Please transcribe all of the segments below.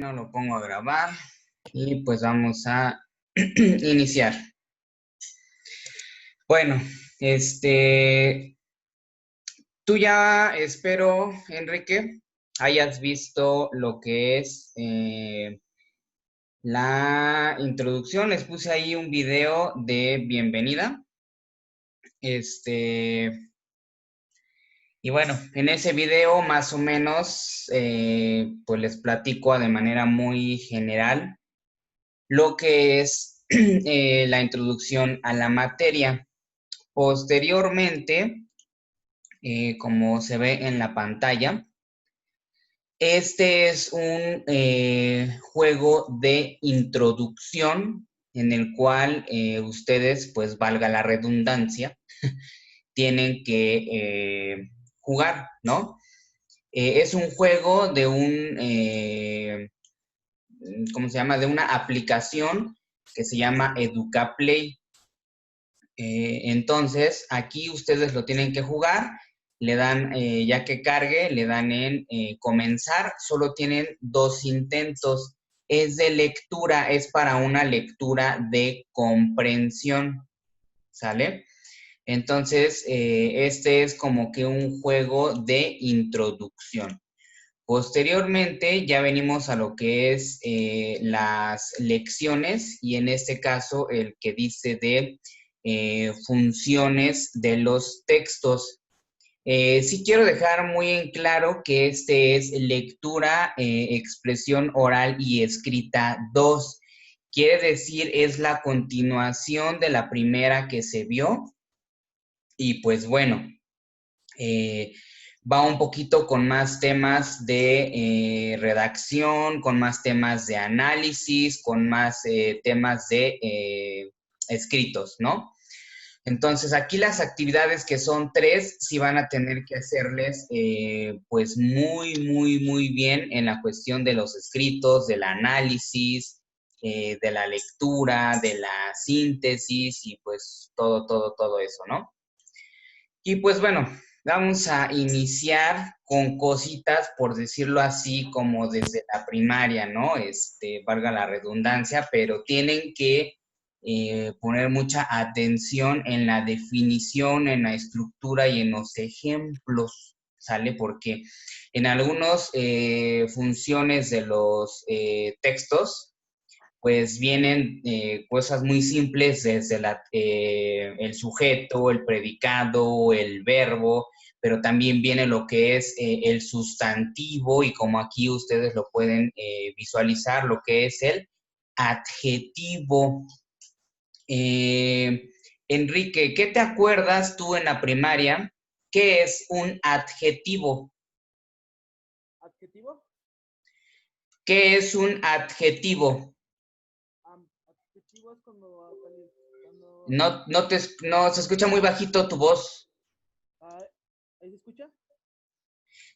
Bueno, lo pongo a grabar y pues vamos a iniciar. Bueno, tú ya espero, Enrique, hayas visto lo que es la introducción. Les puse ahí un video de bienvenida. Y bueno, en ese video más o menos, pues les platico de manera muy general lo que es la introducción a la materia. Posteriormente, como se ve en la pantalla, este es un juego de introducción en el cual ustedes, pues valga la redundancia, tienen que jugar, ¿no? Es un juego de ¿cómo se llama? De una aplicación que se llama EducaPlay. Entonces, aquí ustedes lo tienen que jugar, le dan, ya que cargue, le dan en comenzar, solo tienen 2 intentos. Es de lectura, es para una lectura de comprensión, ¿sale? Entonces, este es como que un juego de introducción. Posteriormente ya venimos a lo que es las lecciones y en este caso el que dice de funciones de los textos. Sí quiero dejar muy en claro que este es lectura, expresión oral y escrita 2. Quiere decir es la continuación de la primera que se vio y pues bueno, eh, va un poquito con más temas de redacción, con más temas de análisis, con más temas de escritos, ¿no? Entonces, aquí las actividades que son 3, sí van a tener que hacerles pues muy bien en la cuestión de los escritos, del análisis, de la lectura, de la síntesis y pues todo eso, ¿no? Y pues bueno, vamos a iniciar con cositas, por decirlo así, como desde la primaria, ¿no? Valga la redundancia, pero tienen que poner mucha atención en la definición, en la estructura y en los ejemplos, ¿sale? Porque en algunas funciones de los textos, pues vienen cosas muy simples desde el sujeto, el predicado, el verbo, pero también viene lo que es el sustantivo y como aquí ustedes lo pueden visualizar, lo que es el adjetivo. Enrique, ¿qué te acuerdas tú en la primaria? ¿Qué es un adjetivo? ¿Adjetivo? ¿Qué es un adjetivo? Adjetivo es cuando No, se escucha muy bajito tu voz. ¿ahí se escucha?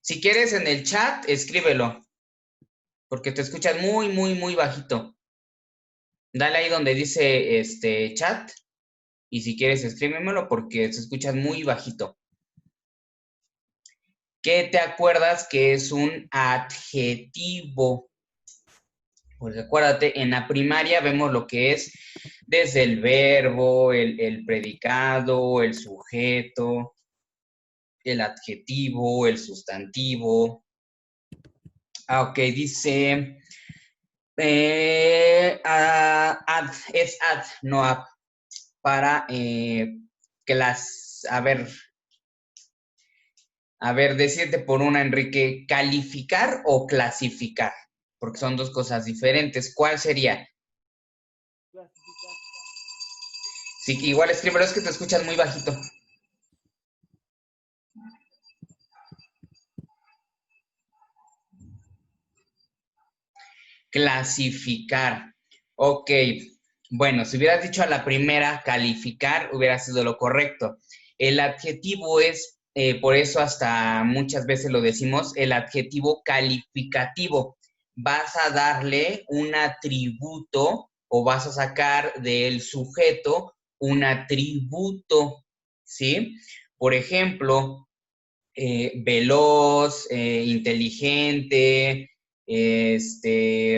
Si quieres en el chat, escríbelo, porque te escuchas muy bajito. Dale ahí donde dice chat y si quieres escríbemelo porque te escuchas muy bajito. ¿Qué te acuerdas que es un adjetivo? Porque acuérdate, en la primaria vemos lo que es desde el verbo, el predicado, el sujeto, el adjetivo, el sustantivo. Ok, dice... es ad, no app, para decirte por una, Enrique, calificar o clasificar, porque son dos cosas diferentes. ¿Cuál sería? Clasificar. Sí, igual escríbelo, es que te escuchas muy bajito. Clasificar. Ok. Bueno, si hubieras dicho a la primera calificar, hubiera sido lo correcto. El adjetivo es, por eso hasta muchas veces lo decimos, el adjetivo calificativo. Vas a darle un atributo o vas a sacar del sujeto un atributo, ¿sí? Por ejemplo, veloz, inteligente,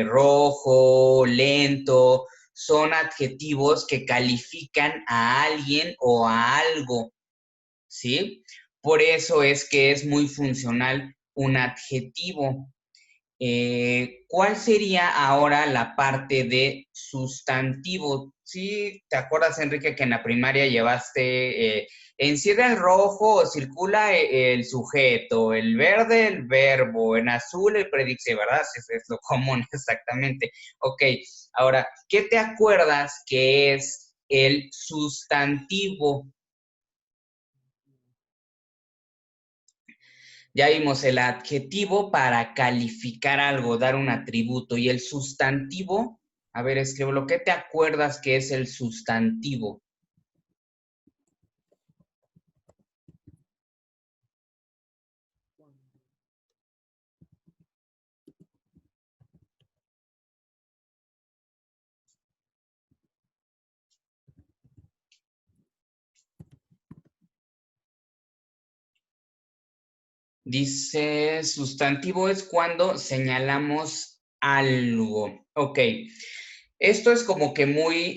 rojo, lento, son adjetivos que califican a alguien o a algo, ¿sí? Por eso es que es muy funcional un adjetivo. ¿Cuál sería ahora la parte de sustantivo? Sí, ¿te acuerdas, Enrique, que en la primaria llevaste encierra el rojo o circula el sujeto, el verde el verbo, en azul el predictivo, ¿verdad? Es lo común, exactamente. Ok, ahora, ¿qué te acuerdas que es el sustantivo? Ya vimos el adjetivo para calificar algo, dar un atributo. Y el sustantivo, a ver, escríbelo. ¿Qué te acuerdas que es el sustantivo? Dice, sustantivo es cuando señalamos algo. Ok, esto es como que muy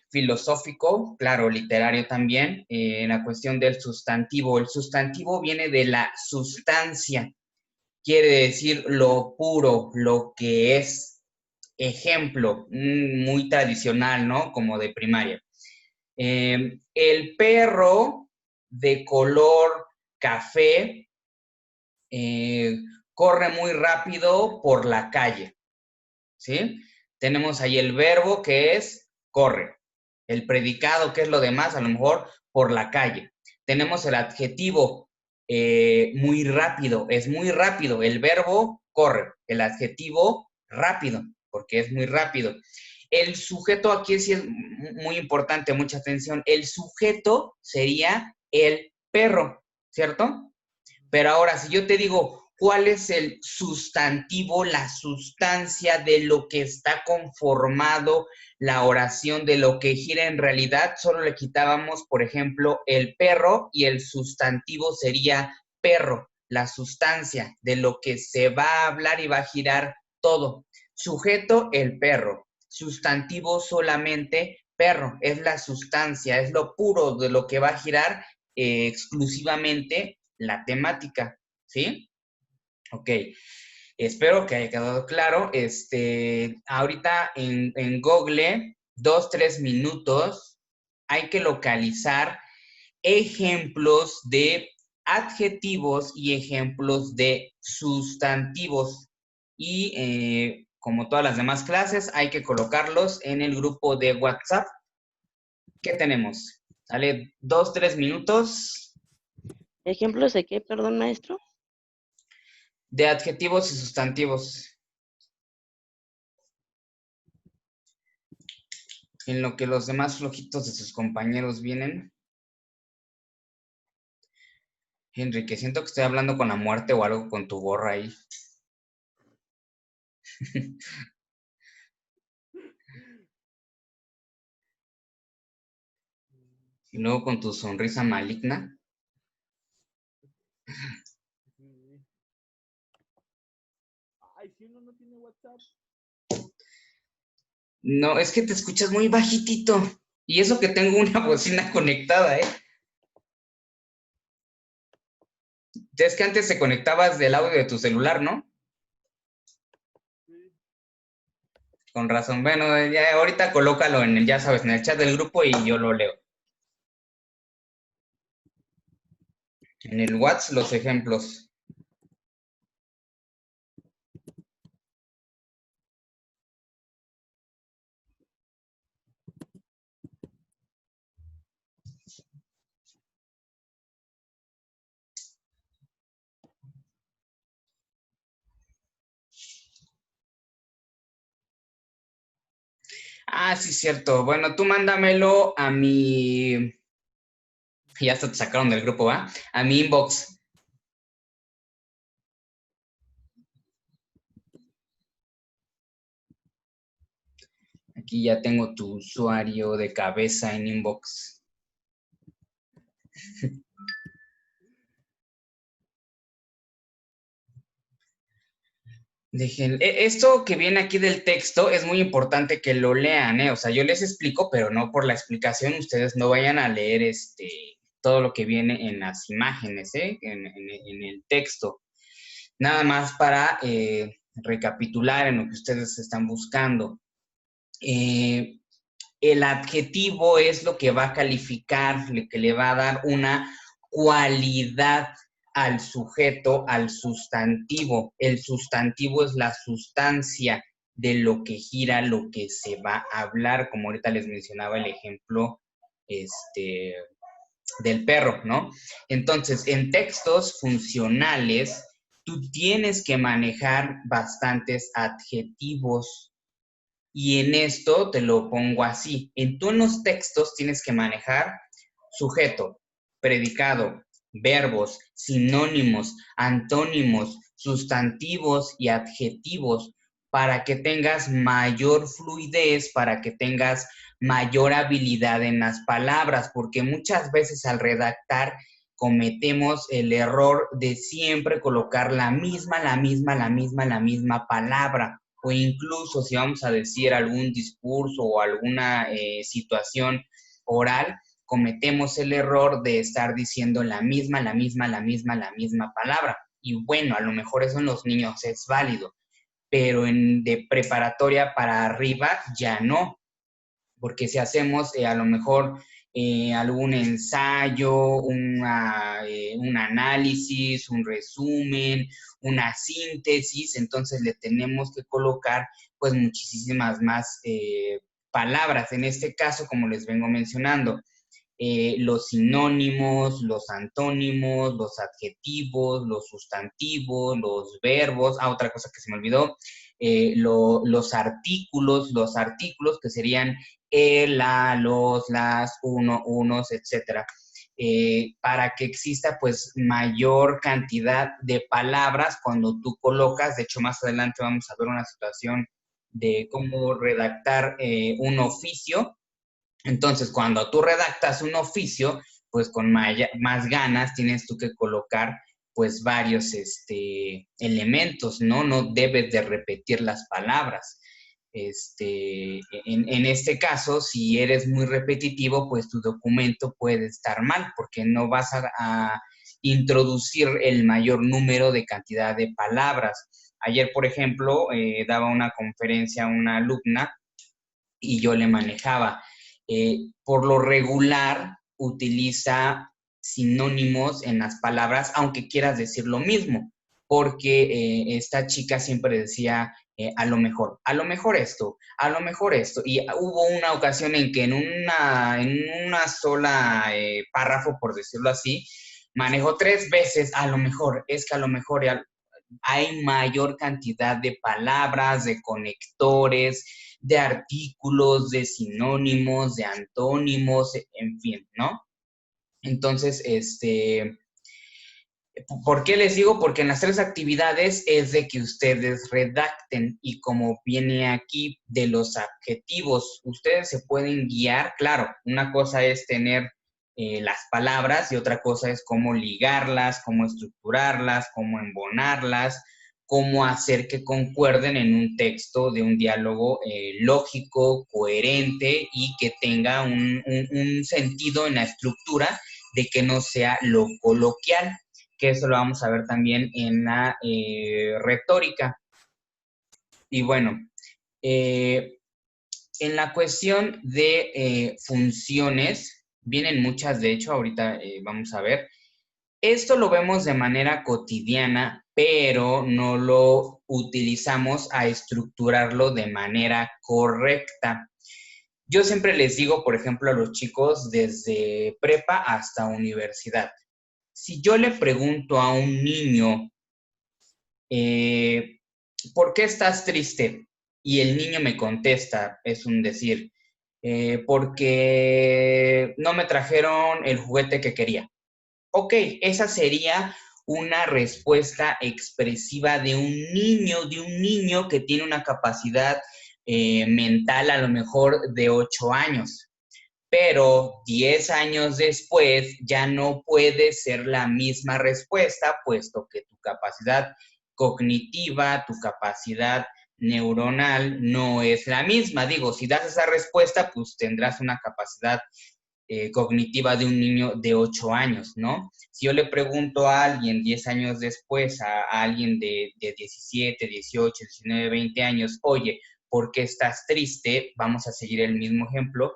filosófico, claro, literario también, en la cuestión del sustantivo. El sustantivo viene de la sustancia, quiere decir lo puro, lo que es. Ejemplo, muy tradicional, ¿no? Como de primaria. El perro de color café eh, corre muy rápido por la calle, ¿sí? Tenemos ahí el verbo que es corre, el predicado que es lo demás, a lo mejor por la calle. Tenemos el adjetivo muy rápido, es muy rápido, el verbo corre, el adjetivo rápido, porque es muy rápido. El sujeto aquí sí es muy importante, mucha atención. El sujeto sería el perro, ¿cierto? Pero ahora, si yo te digo, ¿cuál es el sustantivo, la sustancia de lo que está conformado la oración, de lo que gira en realidad? Solo le quitábamos, por ejemplo, el perro y el sustantivo sería perro, la sustancia de lo que se va a hablar y va a girar todo. Sujeto, el perro. Sustantivo solamente perro, es la sustancia, es lo puro de lo que va a girar exclusivamente la temática, ¿sí? Ok, espero que haya quedado claro. Ahorita en Google, 2, 3 minutos, hay que localizar ejemplos de adjetivos y ejemplos de sustantivos. Y como todas las demás clases, hay que colocarlos en el grupo de WhatsApp. ¿Qué tenemos? ¿Sale? 2, 3 minutos. ¿Ejemplos de qué, perdón, maestro? De adjetivos y sustantivos. En lo que los demás flojitos de sus compañeros vienen. Enrique, siento que estoy hablando con la muerte o algo con tu gorra ahí. Y luego con tu sonrisa maligna. Ay, si uno no tiene WhatsApp. No, es que te escuchas muy bajitito. Y eso que tengo una bocina conectada, ¿eh? Es que antes te conectabas del audio de tu celular, ¿no? Sí. Con razón. Bueno, ya ahorita colócalo en el, ya sabes, en el chat del grupo y yo lo leo. En el WhatsApp los ejemplos. Ah, sí, cierto. Bueno, tú mándamelo a mi... Ya hasta te sacaron del grupo, ¿va? A mi inbox. Aquí ya tengo tu usuario de cabeza en inbox. Esto que viene aquí del texto es muy importante que lo lean, ¿eh? O sea, yo les explico, pero no por la explicación, ustedes no vayan a leer todo lo que viene en las imágenes, ¿eh? En el texto. Nada más para recapitular en lo que ustedes están buscando. Eh, el adjetivo es lo que va a calificar, lo que le va a dar una cualidad al sujeto, al sustantivo. El sustantivo es la sustancia de lo que gira, lo que se va a hablar, como ahorita les mencionaba el ejemplo del perro, ¿no? Entonces, en textos funcionales, tú tienes que manejar bastantes adjetivos y en esto te lo pongo así. Tú en los textos tienes que manejar sujeto, predicado, verbos, sinónimos, antónimos, sustantivos y adjetivos para que tengas mayor fluidez, para que tengas mayor habilidad en las palabras, porque muchas veces al redactar cometemos el error de siempre colocar la misma palabra o incluso si vamos a decir algún discurso o alguna situación oral, cometemos el error de estar diciendo la misma palabra. Y bueno, a lo mejor eso en los niños es válido, pero de preparatoria para arriba ya no, porque si hacemos a lo mejor algún ensayo, un análisis, un resumen, una síntesis, entonces le tenemos que colocar pues muchísimas más palabras. En este caso, como les vengo mencionando, los sinónimos, los antónimos, los adjetivos, los sustantivos, los verbos, otra cosa que se me olvidó, los artículos que serían el, la, los, las, uno, unos, etcétera, para que exista pues mayor cantidad de palabras cuando tú colocas. De hecho, más adelante vamos a ver una situación de cómo redactar un oficio. Entonces, cuando tú redactas un oficio, pues con más ganas tienes tú que colocar pues varios elementos, ¿no? No debes de repetir las palabras. En este caso, si eres muy repetitivo, pues tu documento puede estar mal porque no vas a introducir el mayor número de cantidad de palabras. Ayer, por ejemplo, daba una conferencia a una alumna y yo le manejaba. Por lo regular, utiliza sinónimos en las palabras, aunque quieras decir lo mismo, porque esta chica siempre decía a lo mejor esto, a lo mejor esto. Y hubo una ocasión en que en una sola párrafo, por decirlo así, manejó 3 veces a lo mejor, es que a lo mejor hay mayor cantidad de palabras, de conectores, de artículos, de sinónimos, de antónimos, en fin, ¿no? Entonces, ¿por qué les digo? Porque en las 3 actividades es de que ustedes redacten y como viene aquí de los adjetivos, ustedes se pueden guiar. Claro, una cosa es tener las palabras y otra cosa es cómo ligarlas, cómo estructurarlas, cómo embonarlas, cómo hacer que concuerden en un texto de un diálogo lógico, coherente y que tenga un sentido en la estructura de que no sea lo coloquial, que eso lo vamos a ver también en la retórica. Y bueno, en la cuestión de funciones, vienen muchas, de hecho, ahorita vamos a ver. Esto lo vemos de manera cotidiana, pero no lo utilizamos a estructurarlo de manera correcta. Yo siempre les digo, por ejemplo, a los chicos desde prepa hasta universidad, si yo le pregunto a un niño, ¿por qué estás triste? Y el niño me contesta, es un decir, porque no me trajeron el juguete que quería. Ok, esa sería una respuesta expresiva de un niño que tiene una capacidad mental a lo mejor de 8 años. Pero 10 años después ya no puede ser la misma respuesta, puesto que tu capacidad cognitiva, tu capacidad neuronal no es la misma. Digo, si das esa respuesta, pues tendrás una capacidad cognitiva de un niño de 8 años, ¿no? Si yo le pregunto a alguien 10 años después, a alguien de 17, 18, 19, 20 años, oye, ¿por qué estás triste? Vamos a seguir el mismo ejemplo.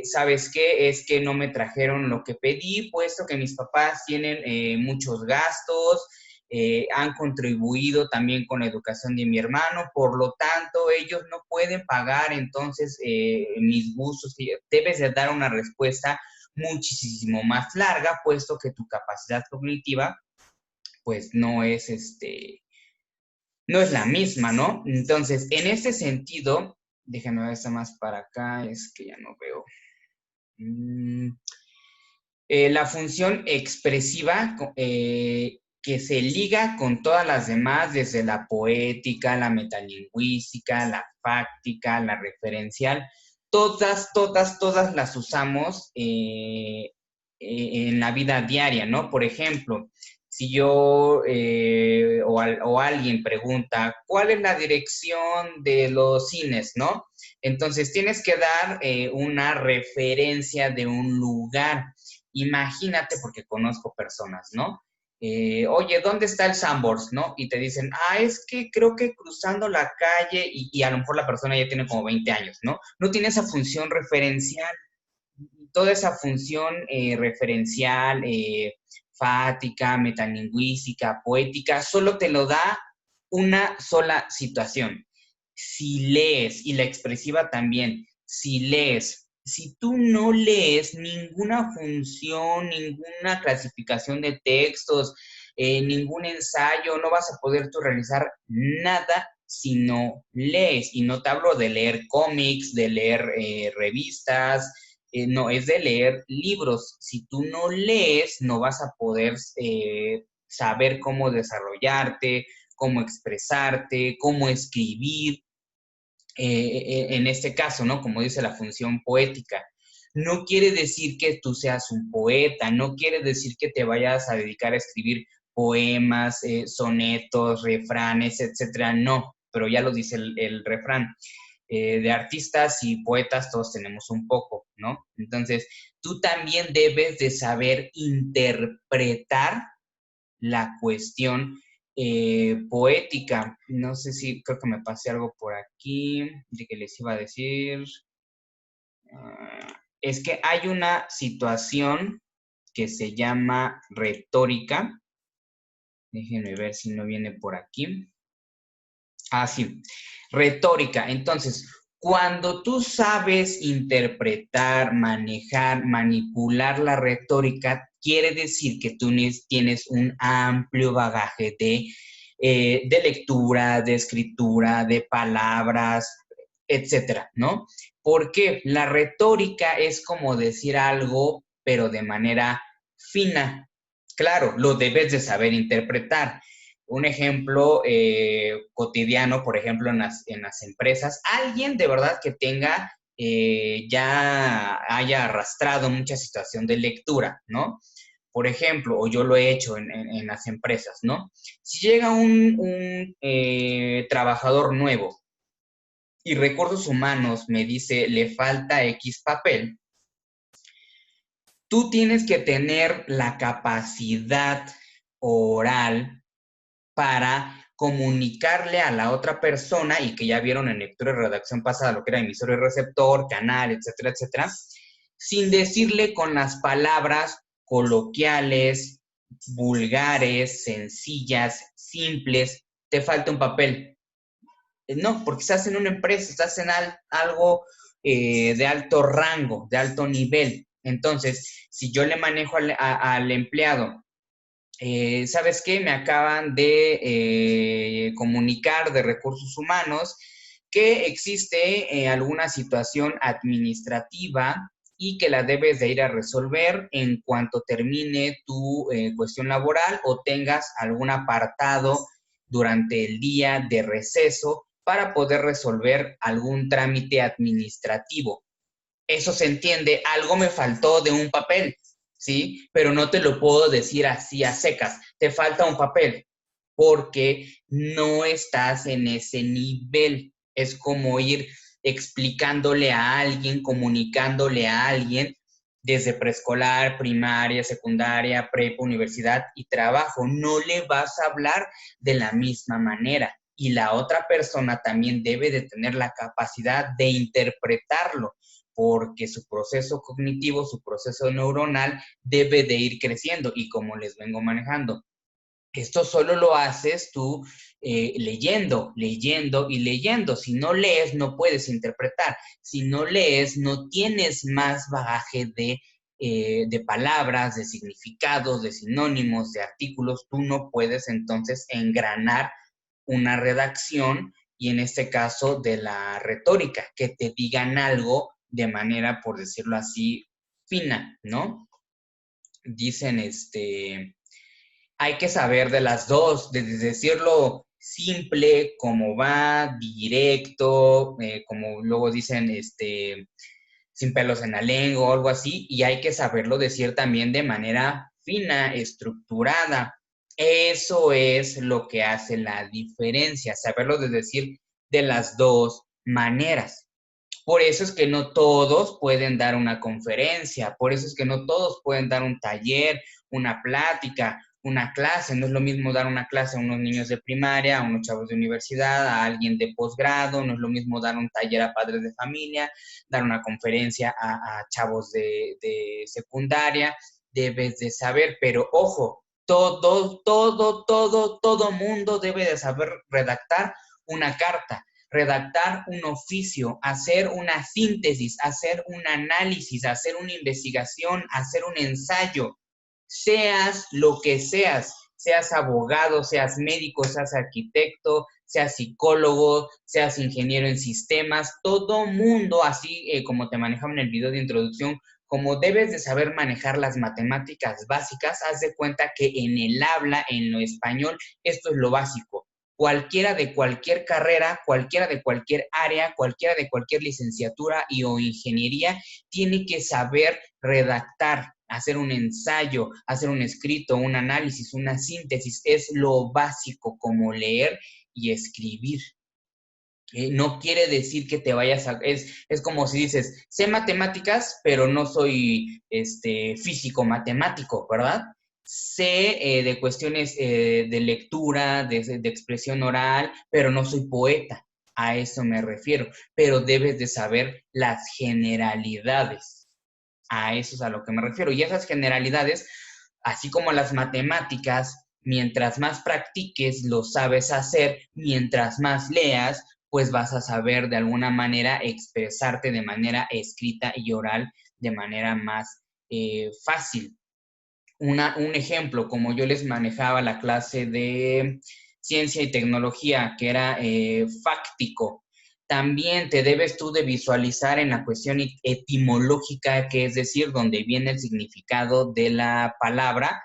¿Sabes qué? Es que no me trajeron lo que pedí, puesto que mis papás tienen muchos gastos, han contribuido también con la educación de mi hermano, por lo tanto, ellos no pueden pagar entonces mis gustos. Debes de dar una respuesta muchísimo más larga, puesto que tu capacidad cognitiva, pues no es no es la misma, ¿no? Entonces, en ese sentido, déjenme ver esto más para acá, es que ya no veo. La función expresiva que se liga con todas las demás, desde la poética, la metalingüística, la fáctica, la referencial, todas las usamos en la vida diaria, ¿no? Por ejemplo, si yo o alguien pregunta, ¿cuál es la dirección de los cines, no? Entonces tienes que dar una referencia de un lugar. Imagínate, porque conozco personas, ¿no? Oye, ¿dónde está el Sanborns, no? Y te dicen, es que creo que cruzando la calle, y a lo mejor la persona ya tiene como 20 años, ¿no? No tiene esa función referencial. Toda esa función referencial, fática, metalingüística, poética, solo te lo da una sola situación. Si lees, y la expresiva también, si lees, si tú no lees ninguna función, ninguna clasificación de textos, ningún ensayo, no vas a poder tú realizar nada si no lees. Y no te hablo de leer cómics, de leer revistas, no, es de leer libros. Si tú no lees, no vas a poder saber cómo desarrollarte, cómo expresarte, cómo escribir. En este caso, ¿no? Como dice la función poética. No quiere decir que tú seas un poeta, no quiere decir que te vayas a dedicar a escribir poemas, sonetos, refranes, etcétera. No, pero ya lo dice el refrán. De artistas y poetas todos tenemos un poco, ¿no? Entonces, tú también debes de saber interpretar la cuestión poética. No sé si, creo que me pasé algo por aquí, de que les iba a decir. Es que hay una situación que se llama retórica. Déjenme ver si no viene por aquí. Sí, retórica. Entonces, cuando tú sabes interpretar, manejar, manipular la retórica, quiere decir que tú tienes un amplio bagaje de lectura, de escritura, de palabras, etcétera, ¿no? Porque la retórica es como decir algo, pero de manera fina. Claro, lo debes de saber interpretar. Un ejemplo cotidiano, por ejemplo, en las empresas, alguien de verdad que tenga, ya haya arrastrado mucha situación de lectura, ¿no? Por ejemplo, o yo lo he hecho en las empresas, ¿no? Si llega un trabajador nuevo y recursos humanos me dice, le falta X papel, tú tienes que tener la capacidad oral para comunicarle a la otra persona, y que ya vieron en lectura y redacción pasada lo que era emisor y receptor, canal, etcétera, etcétera, sin decirle con las palabras coloquiales, vulgares, sencillas, simples, te falta un papel. No, porque estás en una empresa, estás en algo de alto rango, de alto nivel. Entonces, si yo le manejo al empleado, ¿sabes qué? Me acaban de comunicar de recursos humanos que existe alguna situación administrativa y que la debes de ir a resolver en cuanto termine tu cuestión laboral o tengas algún apartado durante el día de receso para poder resolver algún trámite administrativo. Eso se entiende, algo me faltó de un papel, ¿sí? Pero no te lo puedo decir así a secas, te falta un papel. porque no estás en ese nivel. Es como ir explicándole a alguien, comunicándole a alguien desde preescolar, primaria, secundaria, prepa, universidad y trabajo. No le vas a hablar de la misma manera. Y la otra persona también debe de tener la capacidad de interpretarlo, porque su proceso cognitivo, su proceso neuronal debe de ir creciendo. Y como les vengo manejando, esto solo lo haces tú leyendo, leyendo y leyendo. Si no lees, no puedes interpretar. Si no lees, no tienes más bagaje de palabras, de significados, de sinónimos, de artículos. Tú no puedes entonces engranar una redacción y en este caso de la retórica, que te digan algo de manera, por decirlo así, fina, ¿no? Dicen, hay que saber de las dos, de decirlo simple, como va, directo, como luego dicen, sin pelos en la lengua o algo así, y hay que saberlo decir también de manera fina, estructurada. Eso es lo que hace la diferencia, saberlo de decir de las dos maneras. Por eso es que no todos pueden dar una conferencia, por eso es que no todos pueden dar un taller, una plática, una clase. No es lo mismo dar una clase a unos niños de primaria, a unos chavos de universidad, a alguien de posgrado, no es lo mismo dar un taller a padres de familia, dar una conferencia a chavos de secundaria. Debes de saber, pero ojo, todo mundo debe de saber redactar una carta, redactar un oficio, hacer una síntesis, hacer un análisis, hacer una investigación, hacer un ensayo. Seas lo que seas abogado, seas médico, seas arquitecto, seas psicólogo, seas ingeniero en sistemas, todo mundo, así como te manejaba en el video de introducción, como debes de saber manejar las matemáticas básicas, haz de cuenta que en el habla, en lo español, esto es lo básico. Cualquiera de cualquier carrera, cualquiera de cualquier área, cualquiera de cualquier licenciatura y o ingeniería, tiene que saber redactar, hacer un ensayo, hacer un escrito, un análisis, una síntesis. Es lo básico como leer y escribir. No quiere decir que te vayas a... Es como si dices, sé matemáticas, pero no soy físico matemático, ¿verdad? Sé de cuestiones de lectura, de expresión oral, pero no soy poeta. A eso me refiero. Pero debes de saber las generalidades. A eso es a lo que me refiero. Y esas generalidades, así como las matemáticas, mientras más practiques, lo sabes hacer, mientras más leas, pues vas a saber de alguna manera expresarte de manera escrita y oral de manera más fácil. Un ejemplo, como yo les manejaba la clase de ciencia y tecnología, que era fáctico, también te debes tú de visualizar en la cuestión etimológica, que es decir, donde viene el significado de la palabra.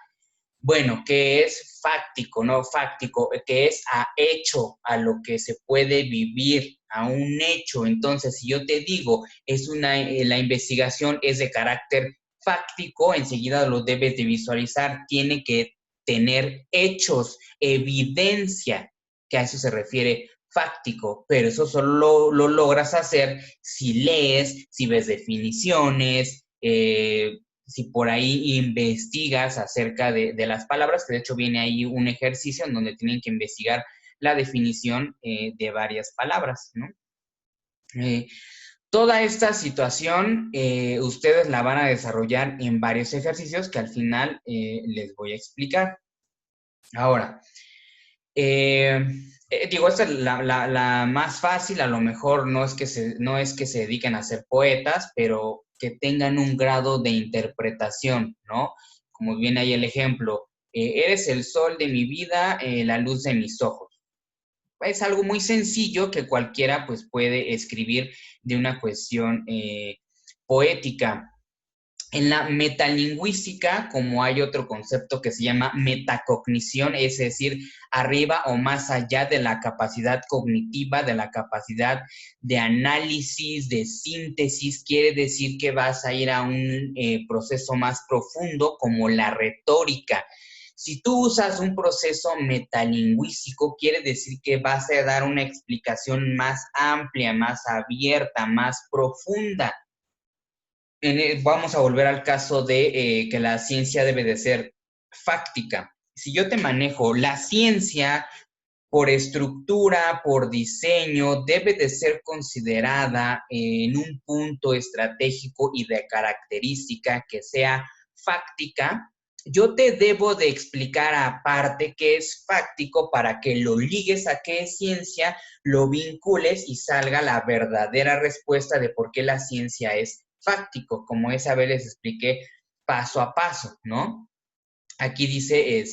Bueno, que es fáctico, no fáctico, que es a hecho, a lo que se puede vivir, a un hecho. Entonces, si yo te digo, la investigación es de carácter fáctico, enseguida lo debes de visualizar, tiene que tener hechos, evidencia, que a eso se refiere fáctico, pero eso solo lo logras hacer si lees, si ves definiciones, si por ahí investigas acerca de las palabras, que de hecho viene ahí un ejercicio en donde tienen que investigar la definición de varias palabras, ¿no? Toda esta situación ustedes la van a desarrollar en varios ejercicios que al final les voy a explicar. Ahora, digo, esta es la más fácil, a lo mejor no es que se dediquen a ser poetas, pero que tengan un grado de interpretación, ¿no? Como viene ahí el ejemplo, eres el sol de mi vida, la luz de mis ojos. Es algo muy sencillo que cualquiera pues puede escribir de una cuestión poética. En la metalingüística, como hay otro concepto que se llama metacognición, es decir, arriba o más allá de la capacidad cognitiva, de la capacidad de análisis, de síntesis, quiere decir que vas a ir a un proceso más profundo como la retórica. Si tú usas un proceso metalingüístico, quiere decir que vas a dar una explicación más amplia, más abierta, más profunda. Vamos a volver al caso de que la ciencia debe de ser fáctica. Si yo te manejo la ciencia por estructura, por diseño, debe de ser considerada en un punto estratégico y de característica que sea fáctica. Yo te debo de explicar aparte qué es fáctico para que lo ligues a qué es ciencia, lo vincules y salga la verdadera respuesta de por qué la ciencia es fáctico, como esa vez les expliqué paso a paso, ¿no? Aquí dice,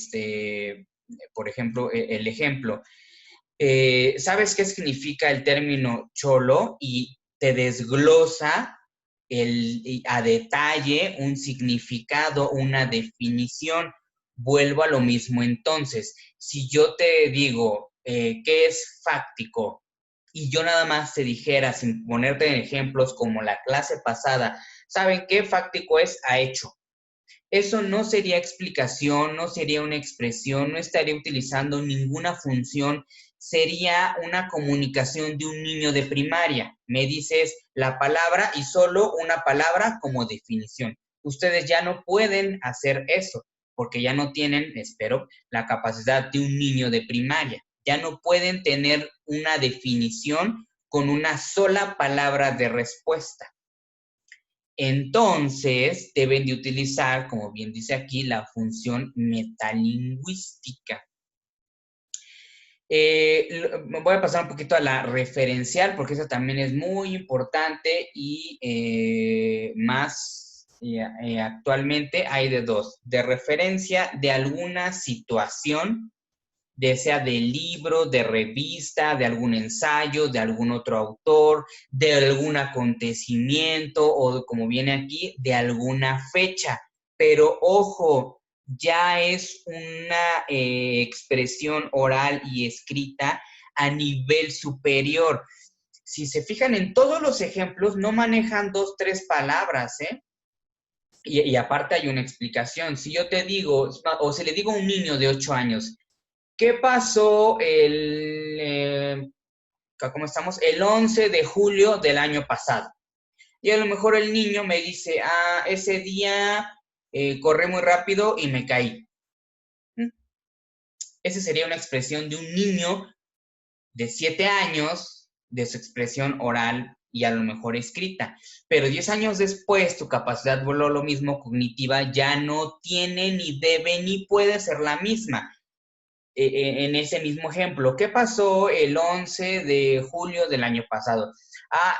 por ejemplo, el ejemplo. ¿Sabes qué significa el término cholo? Y te desglosa a detalle un significado, una definición. Vuelvo a lo mismo entonces. Si yo te digo, ¿qué es fáctico? Y yo nada más te dijera, sin ponerte en ejemplos como la clase pasada, ¿saben qué fáctico es? Ha hecho. Eso no sería explicación, no sería una expresión, no estaría utilizando ninguna función, sería una comunicación de un niño de primaria. Me dices la palabra y solo una palabra como definición. Ustedes ya no pueden hacer eso porque ya no tienen, espero, la capacidad de un niño de primaria. Ya no pueden tener una definición con una sola palabra de respuesta. Entonces, deben de utilizar, como bien dice aquí, la función metalingüística. Me voy a pasar un poquito a la referencial, porque eso también es muy importante y más actualmente hay de dos. De referencia de alguna situación, ya sea de libro, de revista, de algún ensayo, de algún otro autor, de algún acontecimiento o, como viene aquí, de alguna fecha. Pero ojo, ya es una expresión oral y escrita a nivel superior. Si se fijan en todos los ejemplos, no manejan 2, 3 palabras, ¿eh? Y aparte hay una explicación. Si yo te digo, o si le digo a un niño de 8 años, ¿qué pasó ¿cómo estamos? El 11 de julio del año pasado? Y a lo mejor el niño me dice, ese día corrí muy rápido y me caí. Esa sería una expresión de un niño de 7 años, de su expresión oral y a lo mejor escrita. Pero 10 años después, tu capacidad, lo mismo, cognitiva, ya no tiene, ni debe, ni puede ser la misma. En ese mismo ejemplo, ¿qué pasó el 11 de julio del año pasado?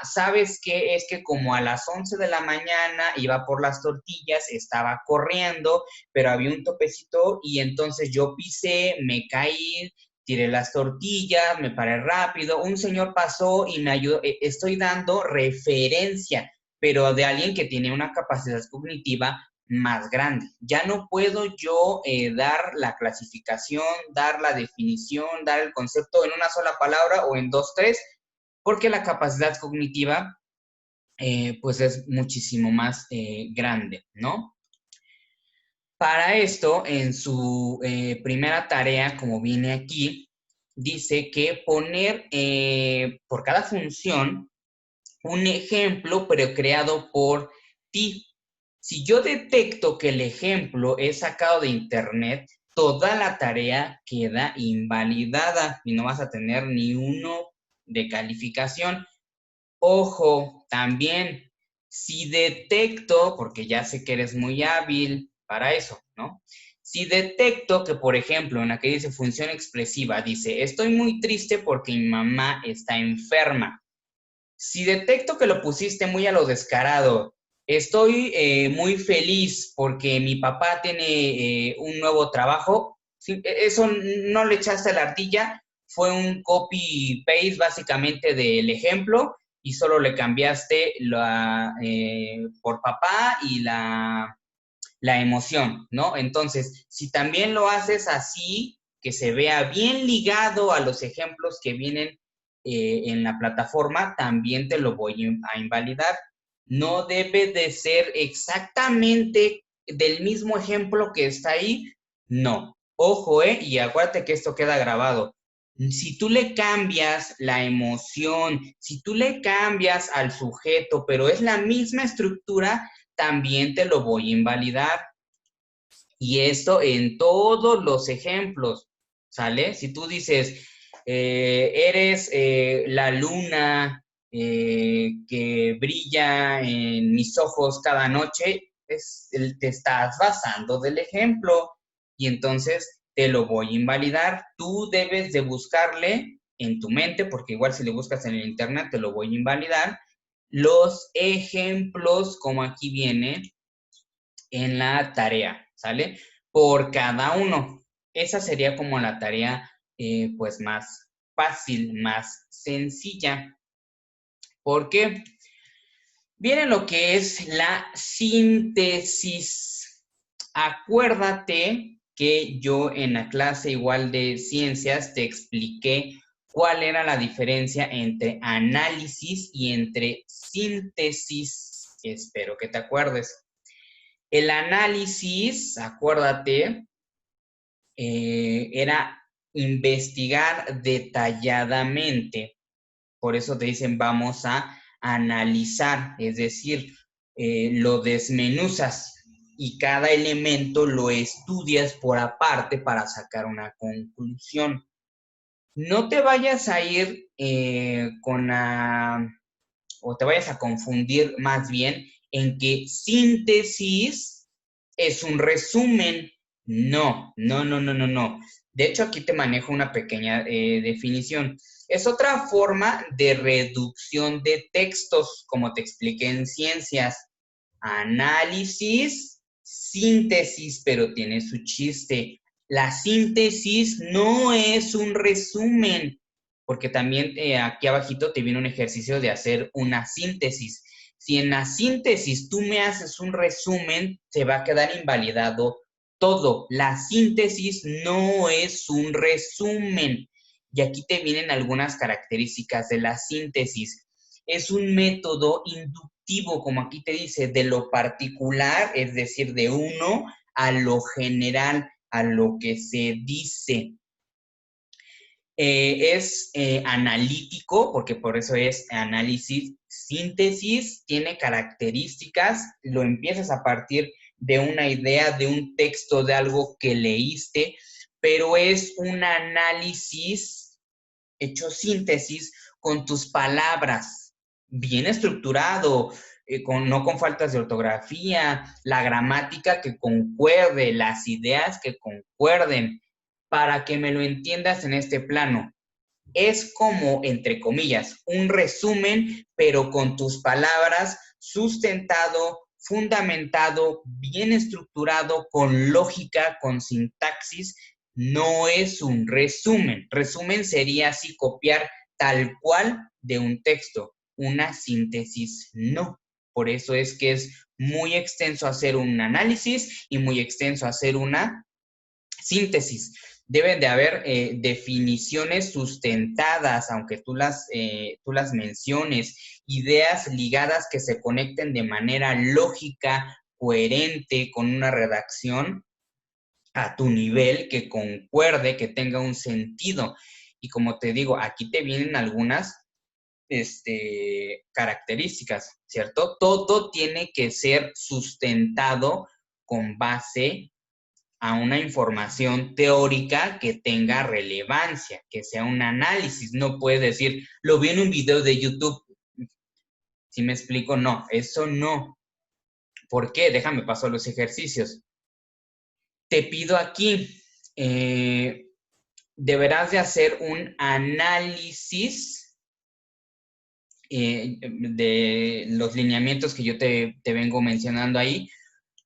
¿Sabes qué? Es que como a las 11 de la mañana iba por las tortillas, estaba corriendo, pero había un topecito y entonces yo pisé, me caí, tiré las tortillas, me paré rápido, un señor pasó y me ayudó. Estoy dando referencia, pero de alguien que tiene una capacidad cognitiva más grande. Ya no puedo yo dar la clasificación, dar la definición, dar el concepto en una sola palabra o en 2, 3, porque la capacidad cognitiva pues es muchísimo más grande, ¿no? Para esto, en su primera tarea, como viene aquí, dice que poner por cada función un ejemplo, pero creado por ti. Si yo detecto que el ejemplo es sacado de internet, toda la tarea queda invalidada y no vas a tener ni uno de calificación. Ojo, también, si detecto, porque ya sé que eres muy hábil para eso, ¿no? Si detecto que, por ejemplo, en la que dice función expresiva, dice, estoy muy triste porque mi mamá está enferma. Si detecto que lo pusiste muy a lo descarado, estoy muy feliz porque mi papá tiene un nuevo trabajo, sí, eso no le echaste a la ardilla, fue un copy-paste básicamente del ejemplo y solo le cambiaste por papá y la emoción, ¿no? Entonces, si también lo haces así, que se vea bien ligado a los ejemplos que vienen en la plataforma, también te lo voy a invalidar. No debe de ser exactamente del mismo ejemplo que está ahí, No. Ojo, y acuérdate que esto queda grabado. Si tú le cambias la emoción, si tú le cambias al sujeto, pero es la misma estructura, también te lo voy a invalidar. Y esto en todos los ejemplos, ¿sale? Si tú dices, eres la luna que brilla en mis ojos cada noche, te estás basando del ejemplo y entonces te lo voy a invalidar. Tú debes de buscarle en tu mente, porque igual si le buscas en el internet te lo voy a invalidar, los ejemplos como aquí viene en la tarea, ¿sale? Por cada uno. Esa sería como la tarea, pues, más fácil, más sencilla. ¿Por qué? Viene lo que es la síntesis. Acuérdate que yo en la clase igual de ciencias te expliqué cuál era la diferencia entre análisis y entre síntesis. Espero que te acuerdes. El análisis, acuérdate, era investigar detalladamente. Por eso te dicen vamos a analizar, es decir, lo desmenuzas y cada elemento lo estudias por aparte para sacar una conclusión. No te vayas a ir o te vayas a confundir más bien en que síntesis es un resumen. No, no, no, no, no, no. De hecho, aquí te manejo una pequeña definición. Es otra forma de reducción de textos, como te expliqué en ciencias. Análisis, síntesis, pero tiene su chiste. La síntesis no es un resumen, porque también aquí abajito te viene un ejercicio de hacer una síntesis. Si en la síntesis tú me haces un resumen, se va a quedar invalidado todo. La síntesis no es un resumen. Y aquí te vienen algunas características de la síntesis. Es un método inductivo, como aquí te dice, de lo particular, es decir, de uno a lo general, a lo que se dice. Es analítico, porque por eso es análisis. Síntesis tiene características, lo empiezas a partir de una idea, de un texto, de algo que leíste, pero es un análisis hecho síntesis con tus palabras, bien estructurado, no con faltas de ortografía, la gramática que concuerde, las ideas que concuerden, para que me lo entiendas en este plano. Es como, entre comillas, un resumen, pero con tus palabras, sustentado, fundamentado, bien estructurado, con lógica, con sintaxis. No es un resumen. Resumen sería así copiar tal cual de un texto. Una síntesis no. Por eso es que es muy extenso hacer un análisis y muy extenso hacer una síntesis. Deben de haber definiciones sustentadas, aunque tú las menciones, ideas ligadas que se conecten de manera lógica, coherente, con una redacción a tu nivel, que concuerde, que tenga un sentido. Y como te digo, aquí te vienen algunas características, ¿cierto? Todo tiene que ser sustentado con base a una información teórica que tenga relevancia, que sea un análisis. No puedes decir, lo vi en un video de YouTube. ¿Sí me explico? No, eso no. ¿Por qué? Déjame pasar los ejercicios. Te pido aquí, deberás de hacer un análisis de los lineamientos que yo te vengo mencionando ahí.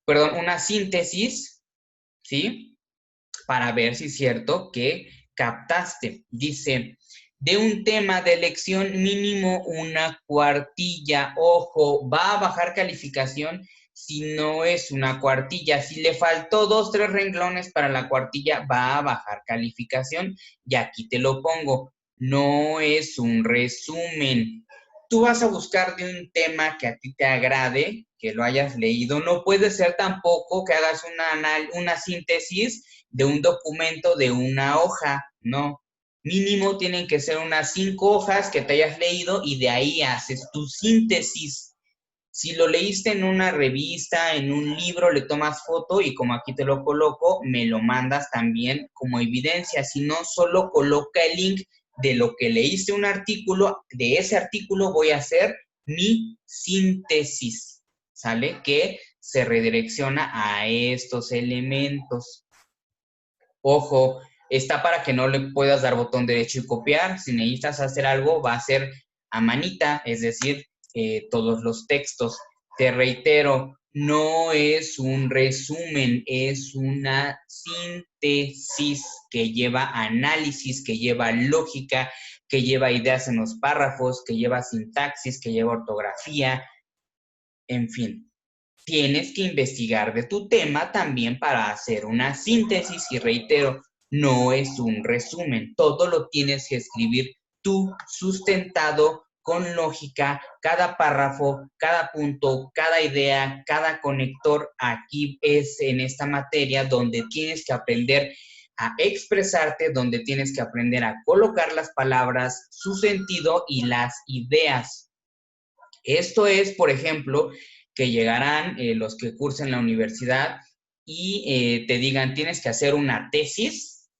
Perdón, una síntesis, ¿sí? Para ver si es cierto que captaste. Dice, de un tema de elección mínimo una cuartilla. Ojo, va a bajar calificación si no es una cuartilla. Si le faltó 2, 3 renglones para la cuartilla, va a bajar calificación. Y aquí te lo pongo. No es un resumen. Tú vas a buscar de un tema que a ti te agrade, que lo hayas leído. No puede ser tampoco que hagas una síntesis de un documento de una hoja, no. Mínimo tienen que ser unas 5 hojas que te hayas leído y de ahí haces tu síntesis. Si lo leíste en una revista, en un libro, le tomas foto y como aquí te lo coloco, me lo mandas también como evidencia. Si no, solo coloca el link de lo que leíste un artículo, de ese artículo voy a hacer mi síntesis, ¿sale? Que se redirecciona a estos elementos. Ojo, está para que no le puedas dar botón derecho y copiar. Si necesitas hacer algo, va a ser a manita, es decir, todos los textos. Te reitero, no es un resumen, es una síntesis que lleva análisis, que lleva lógica, que lleva ideas en los párrafos, que lleva sintaxis, que lleva ortografía, en fin. Tienes que investigar de tu tema también para hacer una síntesis y reitero, no es un resumen, todo lo tienes que escribir tú sustentado con lógica, cada párrafo, cada punto, cada idea, cada conector. Aquí es en esta materia donde tienes que aprender a expresarte, donde tienes que aprender a colocar las palabras, su sentido y las ideas. Esto es, por ejemplo, que llegarán los que cursen la universidad y te digan, tienes que hacer una tesis,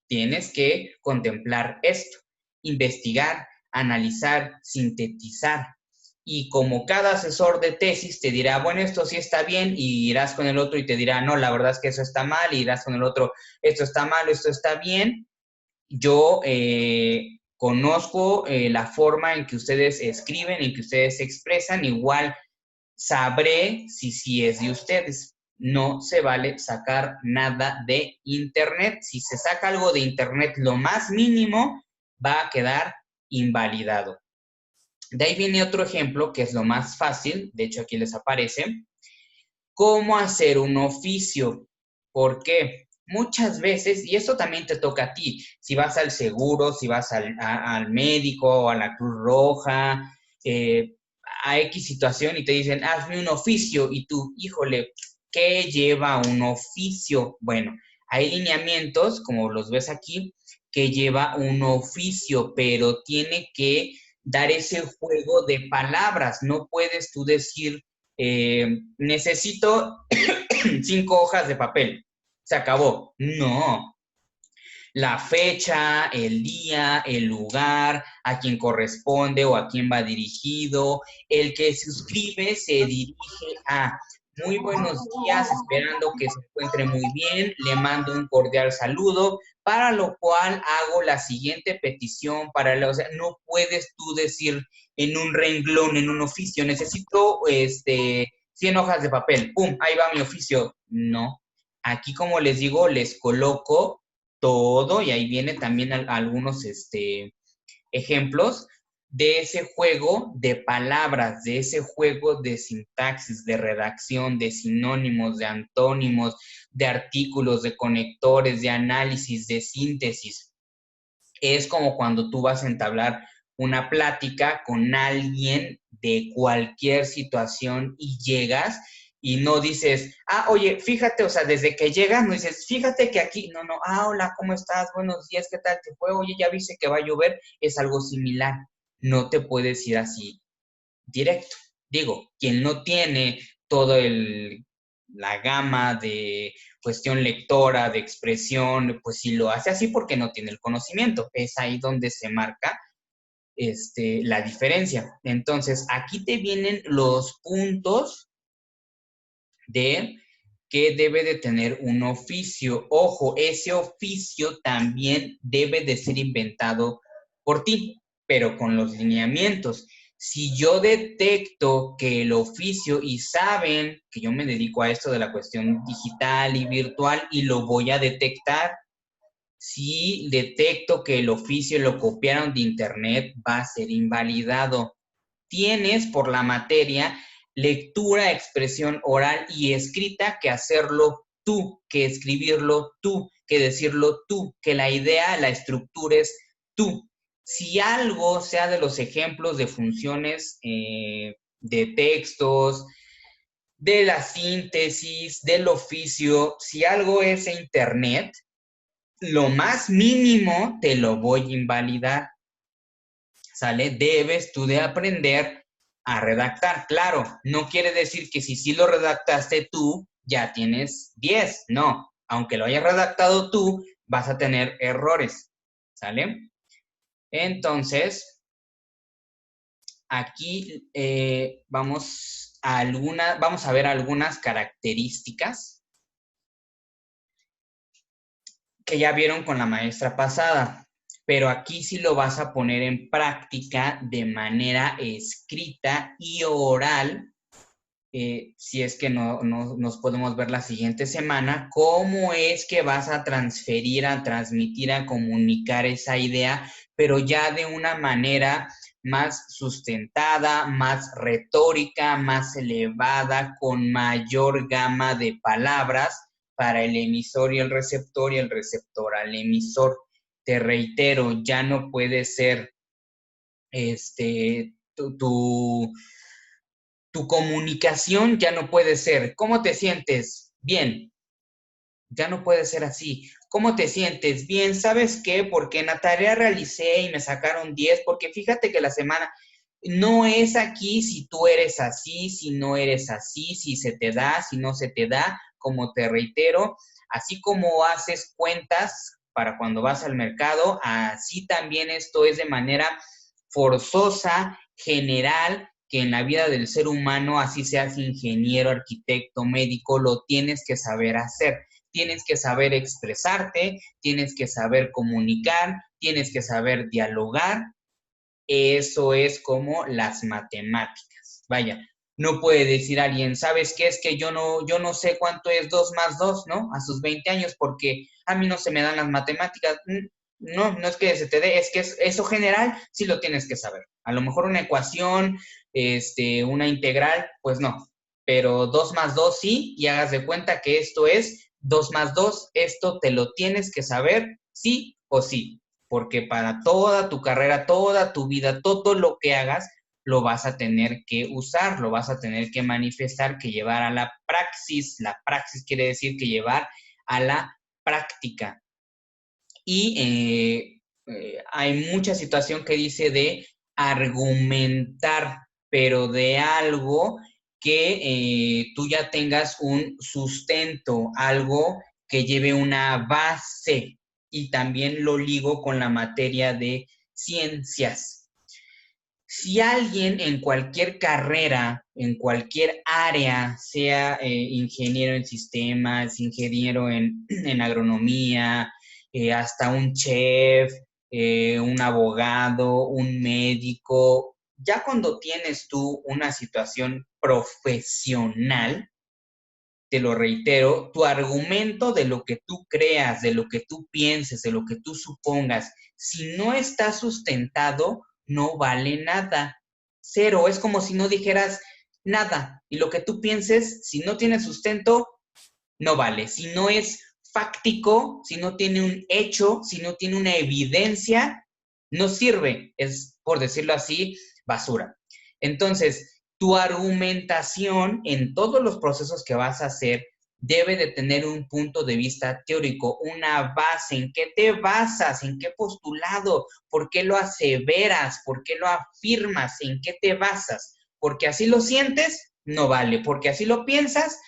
tienes que contemplar esto, investigar, analizar, sintetizar. Y como cada asesor de tesis te dirá, bueno, esto sí está bien, y irás con el otro y te dirá, no, la verdad es que eso está mal, y irás con el otro, esto está mal, esto está bien. Yo conozco la forma en que ustedes escriben, en que ustedes se expresan, igual sabré si es de ustedes. No se vale sacar nada de internet. Si se saca algo de internet, lo más mínimo va a quedar invalidado. De ahí viene otro ejemplo que es lo más fácil, de hecho aquí les aparece, cómo hacer un oficio. ¿Por qué? Muchas veces, y esto también te toca a ti, si vas al seguro, si vas al médico o a la Cruz Roja, a X situación y te dicen, hazme un oficio, y tú, híjole, ¿qué lleva un oficio? Bueno, hay lineamientos, como los ves aquí, que lleva un oficio, pero tiene que dar ese juego de palabras. No puedes tú decir, necesito 5 hojas de papel. Se acabó. No. La fecha, el día, el lugar, a quién corresponde o a quién va dirigido. El que se suscribe se dirige a muy buenos días, esperando que se encuentre muy bien, le mando un cordial saludo, para lo cual hago la siguiente petición o sea, no puedes tú decir en un renglón, en un oficio, necesito 100 hojas de papel, pum, ahí va mi oficio. No, aquí como les digo, les coloco todo y ahí viene también algunos ejemplos de ese juego de palabras, de ese juego de sintaxis, de redacción, de sinónimos, de antónimos, de artículos, de conectores, de análisis, de síntesis. Es como cuando tú vas a entablar una plática con alguien de cualquier situación y llegas y no dices, oye, fíjate, o sea, desde que llegas no dices, fíjate que aquí, no, hola, ¿cómo estás? Buenos días, ¿qué tal te fue? Oye, ya viste que va a llover, es algo similar. No te puedes ir así directo. Digo, quien no tiene todo la gama de cuestión lectora, de expresión, pues sí lo hace así porque no tiene el conocimiento. Es ahí donde se marca la diferencia. Entonces, aquí te vienen los puntos de que debe de tener un oficio. Ojo, ese oficio también debe de ser inventado por ti, pero con los lineamientos. Si yo detecto que el oficio, y saben que yo me dedico a esto de la cuestión digital y virtual, y lo voy a detectar, si detecto que el oficio lo copiaron de internet, va a ser invalidado. Tienes por la materia lectura, expresión oral y escrita que hacerlo tú, que escribirlo tú, que decirlo tú, que la idea, la estructura es tú. Si algo, sea de los ejemplos de funciones de textos, de la síntesis, del oficio. Si algo es internet, lo más mínimo te lo voy a invalidar, ¿sale? Debes tú de aprender a redactar. Claro, no quiere decir que si sí lo redactaste tú, ya tienes 10. No, aunque lo hayas redactado tú, vas a tener errores, ¿sale? Entonces, aquí vamos a ver algunas características que ya vieron con la maestra pasada, pero aquí sí lo vas a poner en práctica de manera escrita y oral, si es que no nos podemos ver la siguiente semana, cómo es que vas a transferir, a transmitir, a comunicar esa idea, pero ya de una manera más sustentada, más retórica, más elevada, con mayor gama de palabras para el emisor y el receptor al emisor. Te reitero, ya no puede ser tu comunicación ya no puede ser, ¿cómo te sientes? Bien, ya no puede ser así. ¿Cómo te sientes? Bien, ¿sabes qué? Porque en la tarea realicé y me sacaron 10, porque fíjate que la semana no es aquí si tú eres así, si no eres así, si se te da, si no se te da, como te reitero, así como haces cuentas para cuando vas al mercado, así también esto es de manera forzosa, general, que en la vida del ser humano, así seas ingeniero, arquitecto, médico, lo tienes que saber hacer. Tienes que saber expresarte, tienes que saber comunicar, tienes que saber dialogar. Eso es como las matemáticas. Vaya, no puede decir alguien, ¿sabes qué? Es que yo no sé cuánto es 2 más 2, ¿no? A sus 20 años, porque a mí no se me dan las matemáticas. No, no es que se te dé, es que eso general sí lo tienes que saber. A lo mejor una ecuación, una integral, pues no. Pero 2 más 2 sí, y hagas de cuenta que esto es 2 más 2, esto te lo tienes que saber sí o sí, porque para toda tu carrera, toda tu vida, todo lo que hagas, lo vas a tener que usar, lo vas a tener que manifestar, que llevar a la praxis. La praxis quiere decir que llevar a la práctica. Y hay mucha situación que dice de argumentar, pero de algo que tú ya tengas un sustento, algo que lleve una base, y también lo ligo con la materia de ciencias. Si alguien en cualquier carrera, en cualquier área, sea ingeniero en sistemas, ingeniero en agronomía, hasta un chef, un abogado, un médico, ya cuando tienes tú una situación profesional, te lo reitero, tu argumento de lo que tú creas, de lo que tú pienses, de lo que tú supongas, si no está sustentado, no vale nada. Cero, es como si no dijeras nada. Y lo que tú pienses, si no tiene sustento, no vale. Si no es fáctico, si no tiene un hecho, si no tiene una evidencia, no sirve. Es, por decirlo así, basura. Entonces, tu argumentación en todos los procesos que vas a hacer debe de tener un punto de vista teórico, una base. ¿En qué te basas? ¿En qué postulado? ¿Por qué lo aseveras? ¿Por qué lo afirmas? ¿En qué te basas? Porque así lo sientes, no vale. Porque así lo piensas,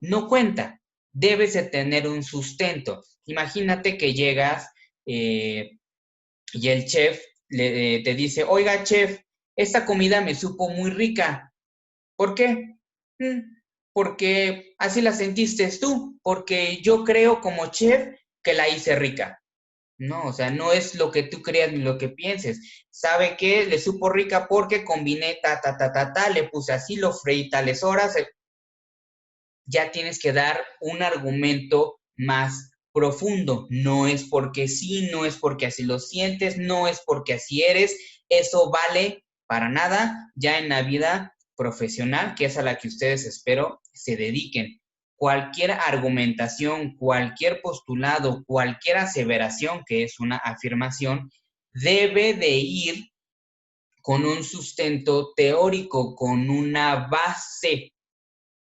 no cuenta. Debes de tener un sustento. Imagínate que llegas y el chef te dice, oiga, chef, esta comida me supo muy rica. ¿Por qué? Porque así la sentiste tú, porque yo creo como chef que la hice rica. No, o sea, no es lo que tú creas ni lo que pienses. ¿Sabe qué? Le supo rica porque combiné le puse así, lo freí tales horas. Ya tienes que dar un argumento más profundo. No es porque sí, no es porque así lo sientes, no es porque así eres. Eso vale para nada ya en la vida profesional, que es a la que ustedes espero se dediquen. Cualquier argumentación, cualquier postulado, cualquier aseveración, que es una afirmación, debe de ir con un sustento teórico, con una base.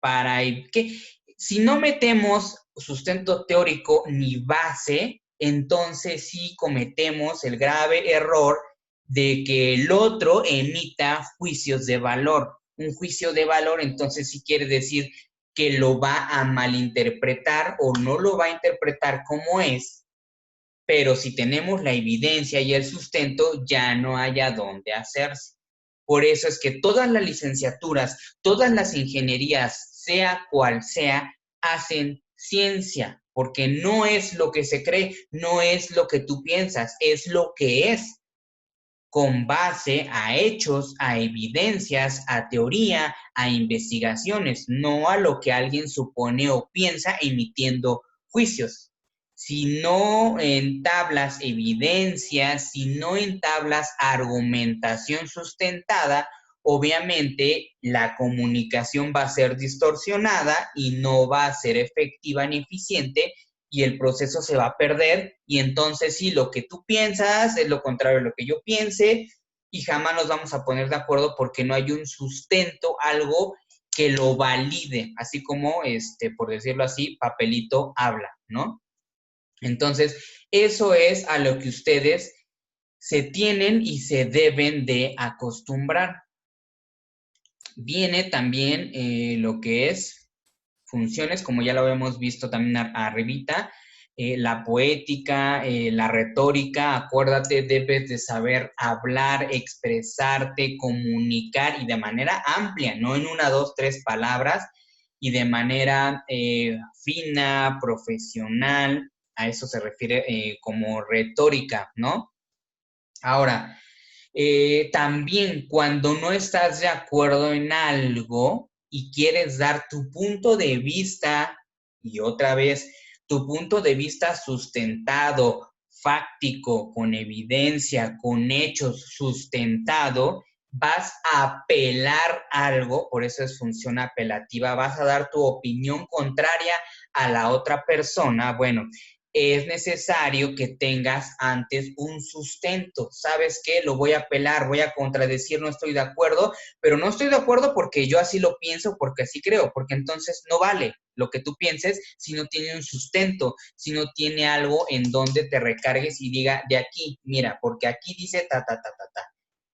para que si no metemos sustento teórico ni base, entonces sí cometemos el grave error de que el otro emita juicios de valor. Un juicio de valor, entonces sí quiere decir que lo va a malinterpretar o no lo va a interpretar como es, pero si tenemos la evidencia y el sustento, ya no hay a dónde hacerse. Por eso es que todas las licenciaturas, todas las ingenierías, sea cual sea, hacen ciencia, porque no es lo que se cree, no es lo que tú piensas, es lo que es, con base a hechos, a evidencias, a teoría, a investigaciones, no a lo que alguien supone o piensa emitiendo juicios. Si no entablas evidencias, si no entablas argumentación sustentada, obviamente la comunicación va a ser distorsionada y no va a ser efectiva ni eficiente y el proceso se va a perder y entonces sí, lo que tú piensas es lo contrario a lo que yo piense y jamás nos vamos a poner de acuerdo porque no hay un sustento, algo que lo valide, así como, por decirlo así, papelito habla, ¿no? Entonces, eso es a lo que ustedes se tienen y se deben de acostumbrar. Viene también lo que es funciones, como ya lo habíamos visto también arribita, la poética, la retórica, acuérdate, debes de saber hablar, expresarte, comunicar y de manera amplia, no en una, dos, tres palabras, y de manera fina, profesional, a eso se refiere como retórica, ¿no? Ahora, también cuando no estás de acuerdo en algo y quieres dar tu punto de vista, y otra vez, tu punto de vista sustentado, fáctico, con evidencia, con hechos sustentado, vas a apelar algo, por eso es función apelativa, vas a dar tu opinión contraria a la otra persona. Bueno, es necesario que tengas antes un sustento. ¿Sabes qué? Lo voy a apelar, voy a contradecir, no estoy de acuerdo, pero no estoy de acuerdo porque yo así lo pienso, porque así creo, porque entonces no vale lo que tú pienses si no tiene un sustento, si no tiene algo en donde te recargues y diga, de aquí, mira, porque aquí dice ta, ta, ta, ta, ta.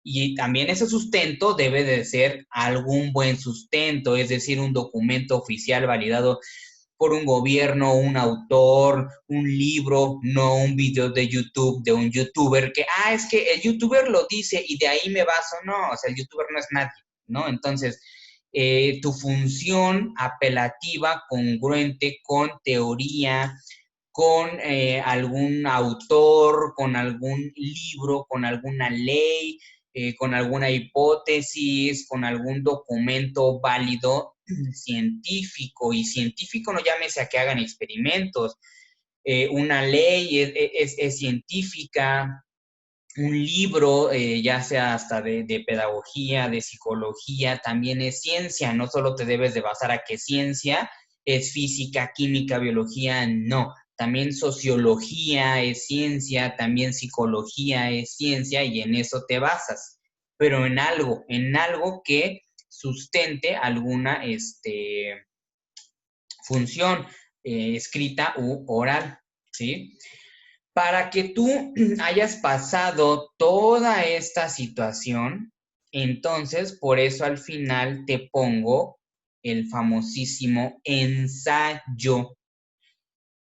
Y también ese sustento debe de ser algún buen sustento, es decir, un documento oficial validado por un gobierno, un autor, un libro, no un video de YouTube de un youtuber que, es que el youtuber lo dice y de ahí me baso. No, o sea, el youtuber no es nadie, ¿no? Entonces, tu función apelativa, congruente con teoría, con algún autor, con algún libro, con alguna ley, con alguna hipótesis, con algún documento válido científico, y científico no llámese a que hagan experimentos, una ley es científica, un libro, ya sea hasta de pedagogía, de psicología, también es ciencia, no solo te debes de basar a que ciencia es física, química, biología, no, también sociología es ciencia, también psicología es ciencia y en eso te basas, pero en algo que sustente alguna función escrita u oral, ¿sí? Para que tú hayas pasado toda esta situación, entonces por eso al final te pongo el famosísimo ensayo.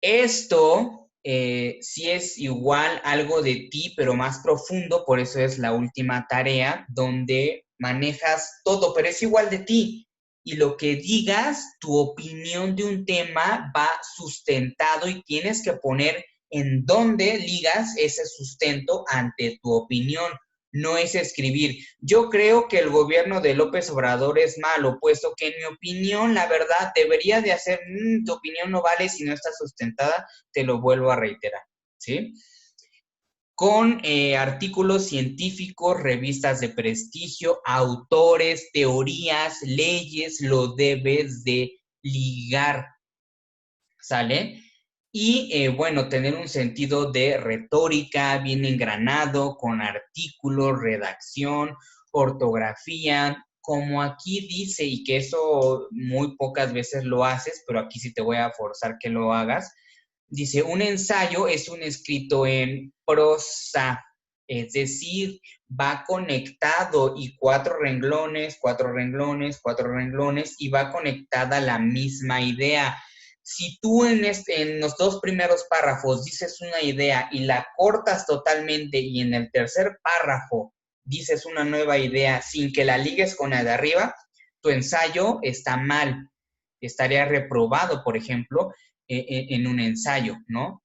Esto sí es igual algo de ti, pero más profundo, por eso es la última tarea donde manejas todo, pero es igual de ti. Y lo que digas, tu opinión de un tema va sustentado y tienes que poner en dónde ligas ese sustento ante tu opinión. No es escribir, yo creo que el gobierno de López Obrador es malo, puesto que en mi opinión, la verdad, debería de hacer, tu opinión no vale si no está sustentada, te lo vuelvo a reiterar, ¿sí? Con artículos científicos, revistas de prestigio, autores, teorías, leyes, lo debes de ligar, ¿sale? Y bueno, tener un sentido de retórica bien engranado, con artículos, redacción, ortografía, como aquí dice, y que eso muy pocas veces lo haces, pero aquí sí te voy a forzar que lo hagas, dice, un ensayo es un escrito en prosa, es decir, va conectado y cuatro renglones, y va conectada a la misma idea. Si tú en los dos primeros párrafos dices una idea y la cortas totalmente y en el tercer párrafo dices una nueva idea sin que la ligues con la de arriba, tu ensayo está mal. Estaría reprobado, por ejemplo, en un ensayo, ¿no?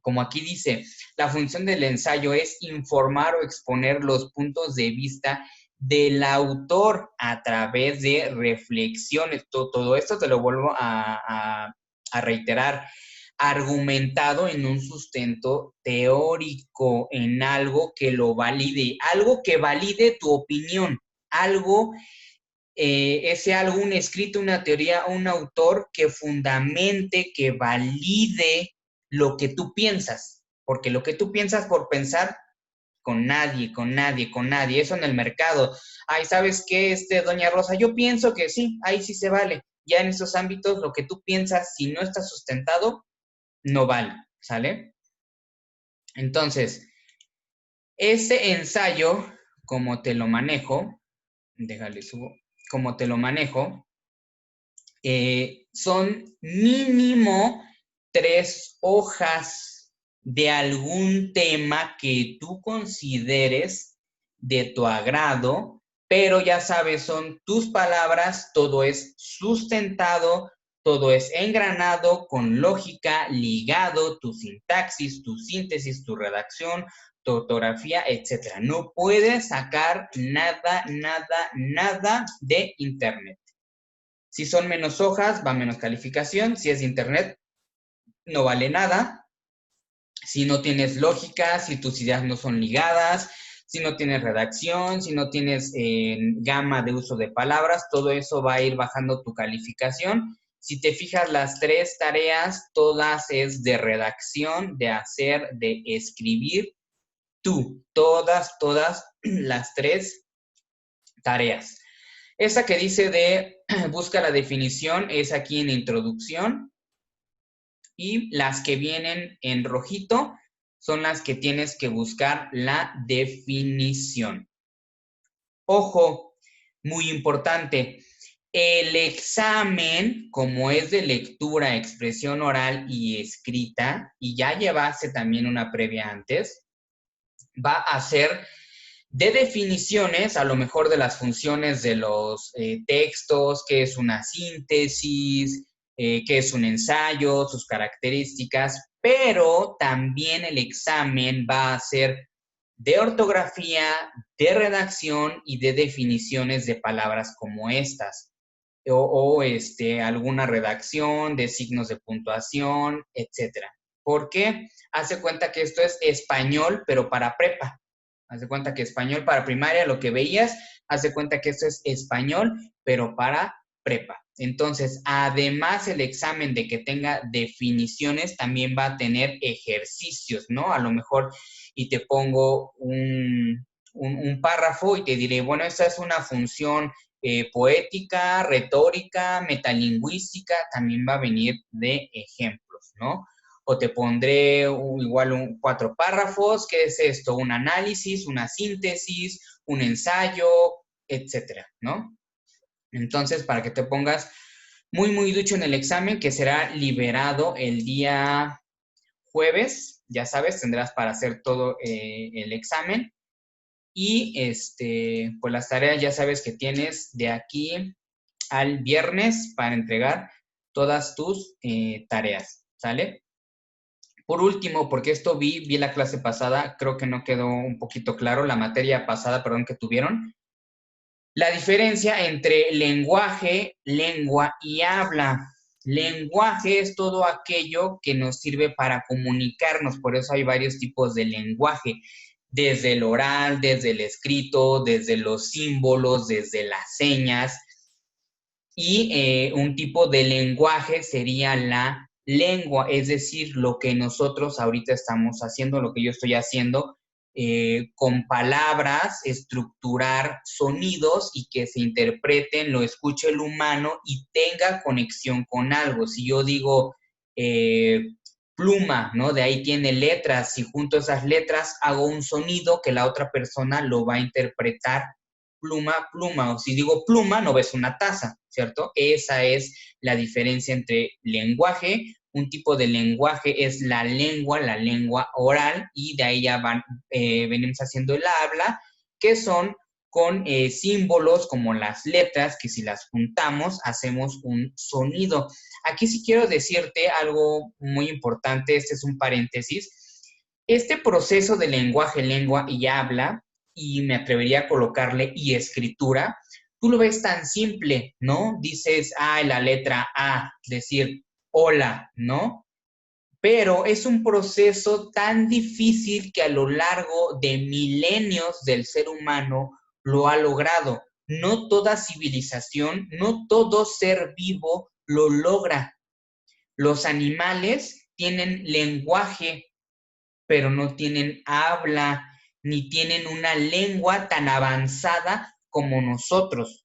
Como aquí dice, la función del ensayo es informar o exponer los puntos de vista del autor a través de reflexiones. Todo esto te lo vuelvo a reiterar, argumentado en un sustento teórico, en algo que lo valide, algo que valide tu opinión, algo ese algo, un escrito, una teoría, un autor que fundamente, que valide lo que tú piensas, porque lo que tú piensas por pensar, con nadie, eso en el mercado. Ay, ¿sabes qué, doña Rosa? Yo pienso que sí, ahí sí se vale. Ya en esos ámbitos, lo que tú piensas, si no está sustentado, no vale, ¿sale? Entonces, ese ensayo, como te lo manejo, déjale subo, como te lo manejo, son mínimo 3 hojas de algún tema que tú consideres de tu agrado, pero ya sabes, son tus palabras, todo es sustentado, todo es engranado, con lógica, ligado, tu sintaxis, tu síntesis, tu redacción, tu ortografía, etc. No puedes sacar nada de internet. Si son menos hojas, va menos calificación. Si es de internet, no vale nada. Si no tienes lógica, si tus ideas no son ligadas, si no tienes redacción, si no tienes gama de uso de palabras, todo eso va a ir bajando tu calificación. Si te fijas, las 3 tareas, todas es de redacción, de hacer, de escribir. Tú, todas las 3 tareas. Esa que dice de busca la definición es aquí en introducción, y las que vienen en rojito son las que tienes que buscar la definición. Ojo, muy importante, el examen, como es de lectura, expresión oral y escrita, y ya llevaste también una previa antes, va a ser de definiciones, a lo mejor de las funciones de los textos, qué es una síntesis, qué es un ensayo, sus características, pero también el examen va a ser de ortografía, de redacción y de definiciones de palabras como estas, o alguna redacción de signos de puntuación, etcétera. ¿Por qué? Hace cuenta que esto es español, pero para prepa. Haz de cuenta que español para primaria, lo que veías, haz de cuenta que esto es español, pero para prepa. Entonces, además el examen de que tenga definiciones, también va a tener ejercicios, ¿no? A lo mejor, y te pongo un párrafo y te diré, bueno, esta es una función poética, retórica, metalingüística, también va a venir de ejemplos, ¿no? O te pondré igual 4 párrafos, ¿qué es esto? Un análisis, una síntesis, un ensayo, etcétera, ¿no? Entonces, para que te pongas muy ducho en el examen, que será liberado el día jueves, ya sabes, tendrás para hacer todo el examen. Y pues las tareas ya sabes que tienes de aquí al viernes para entregar todas tus tareas, ¿sale? Por último, porque esto vi la clase pasada, creo que no quedó un poquito claro, la materia pasada, perdón, que tuvieron. La diferencia entre lenguaje, lengua y habla. Lenguaje es todo aquello que nos sirve para comunicarnos, por eso hay varios tipos de lenguaje, desde el oral, desde el escrito, desde los símbolos, desde las señas. Y un tipo de lenguaje sería la lengua, es decir, lo que nosotros ahorita estamos haciendo, lo que yo estoy haciendo, con palabras, estructurar sonidos y que se interpreten, lo escuche el humano y tenga conexión con algo. Si yo digo pluma, ¿no? De ahí tiene letras. Si junto esas letras hago un sonido que la otra persona lo va a interpretar pluma, pluma. O si digo pluma, no ves una taza, ¿cierto? Esa es la diferencia entre lenguaje. Un tipo de lenguaje es la lengua oral, y de ahí ya venimos haciendo el habla, que son con símbolos como las letras, que si las juntamos hacemos un sonido. Aquí sí quiero decirte algo muy importante, este es un paréntesis. Este proceso de lenguaje, lengua y habla, y me atrevería a colocarle y escritura, tú lo ves tan simple, ¿no? Dices, la letra A, decir hola, ¿no? Pero es un proceso tan difícil que a lo largo de milenios del ser humano lo ha logrado. No toda civilización, no todo ser vivo lo logra. Los animales tienen lenguaje, pero no tienen habla, ni tienen una lengua tan avanzada como nosotros.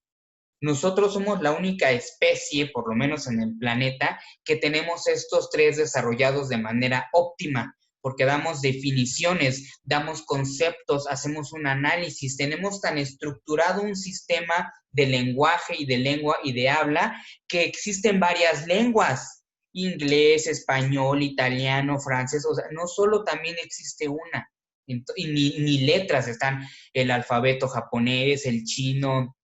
Nosotros somos la única especie, por lo menos en el planeta, que tenemos estos tres desarrollados de manera óptima, porque damos definiciones, damos conceptos, hacemos un análisis, tenemos tan estructurado un sistema de lenguaje y de lengua y de habla que existen varias lenguas, inglés, español, italiano, francés, o sea, no solo también existe una, y ni letras, están el alfabeto japonés, el chino,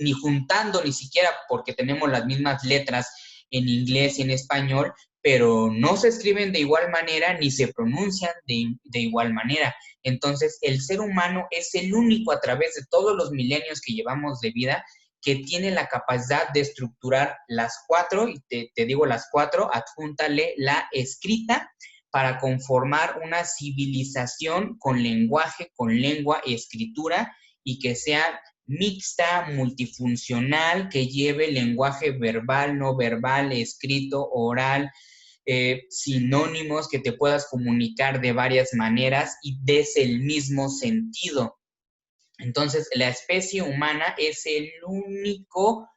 ni juntando ni siquiera, porque tenemos las mismas letras en inglés y en español, pero no se escriben de igual manera ni se pronuncian de igual manera. Entonces, el ser humano es el único a través de todos los milenios que llevamos de vida que tiene la capacidad de estructurar las cuatro, y te digo las cuatro, adjúntale la escrita, para conformar una civilización con lenguaje, con lengua y escritura, y que sea mixta, multifuncional, que lleve lenguaje verbal, no verbal, escrito, oral, sinónimos, que te puedas comunicar de varias maneras y des el mismo sentido. Entonces, la especie humana es el único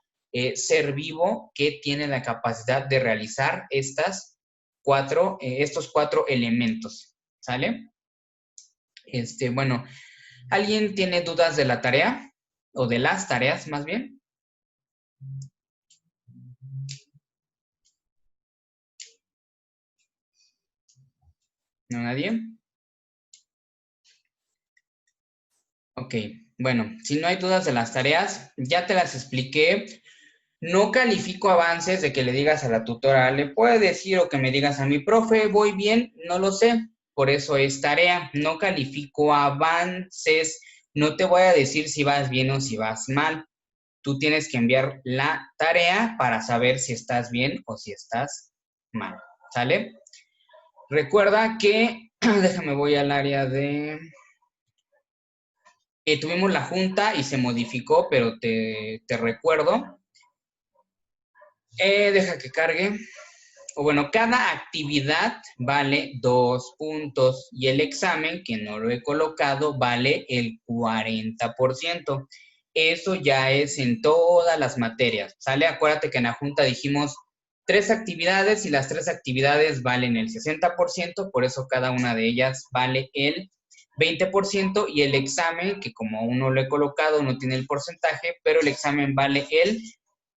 ser vivo que tiene la capacidad de realizar estos cuatro elementos, ¿sale? Bueno, ¿alguien tiene dudas de la tarea? O de las tareas, más bien. ¿No, nadie? Ok, bueno, si no hay dudas de las tareas, ya te las expliqué. No califico avances de que le digas a la tutora, le puede decir, o que me digas a mi profe, voy bien, no lo sé. Por eso es tarea. No califico avances. No te voy a decir si vas bien o si vas mal. Tú tienes que enviar la tarea para saber si estás bien o si estás mal. ¿Sale? Recuerda que, déjame, voy al área de... tuvimos la junta y se modificó, pero te recuerdo. Deja que cargue. O bueno, cada actividad vale 2 puntos y el examen, que no lo he colocado, vale el 40%. Eso ya es en todas las materias, ¿sale? Acuérdate que en la junta dijimos 3 actividades y las 3 actividades valen el 60%, por eso cada una de ellas vale el 20%, y el examen, que como aún no lo he colocado, no tiene el porcentaje, pero el examen vale el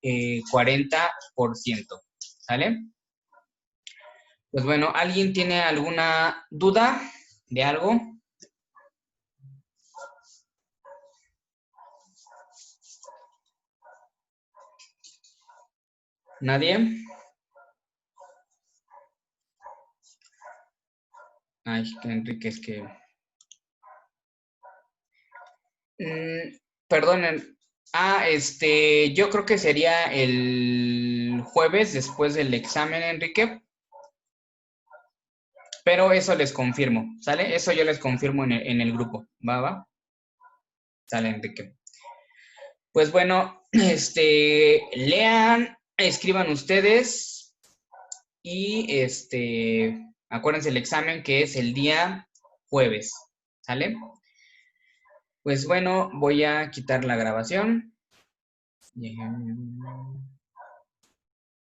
40%, ¿sale? Pues bueno, ¿alguien tiene alguna duda de algo? ¿Nadie? Ay, que Enrique, es que... perdonen. Yo creo que sería el jueves después del examen, Enrique. Pero eso les confirmo, ¿sale? Eso yo les confirmo en el grupo. ¿Va? Sale, Enrique. Pues bueno, lean, escriban ustedes y acuérdense el examen, que es el día jueves, ¿Sale? Pues bueno, voy a quitar la grabación.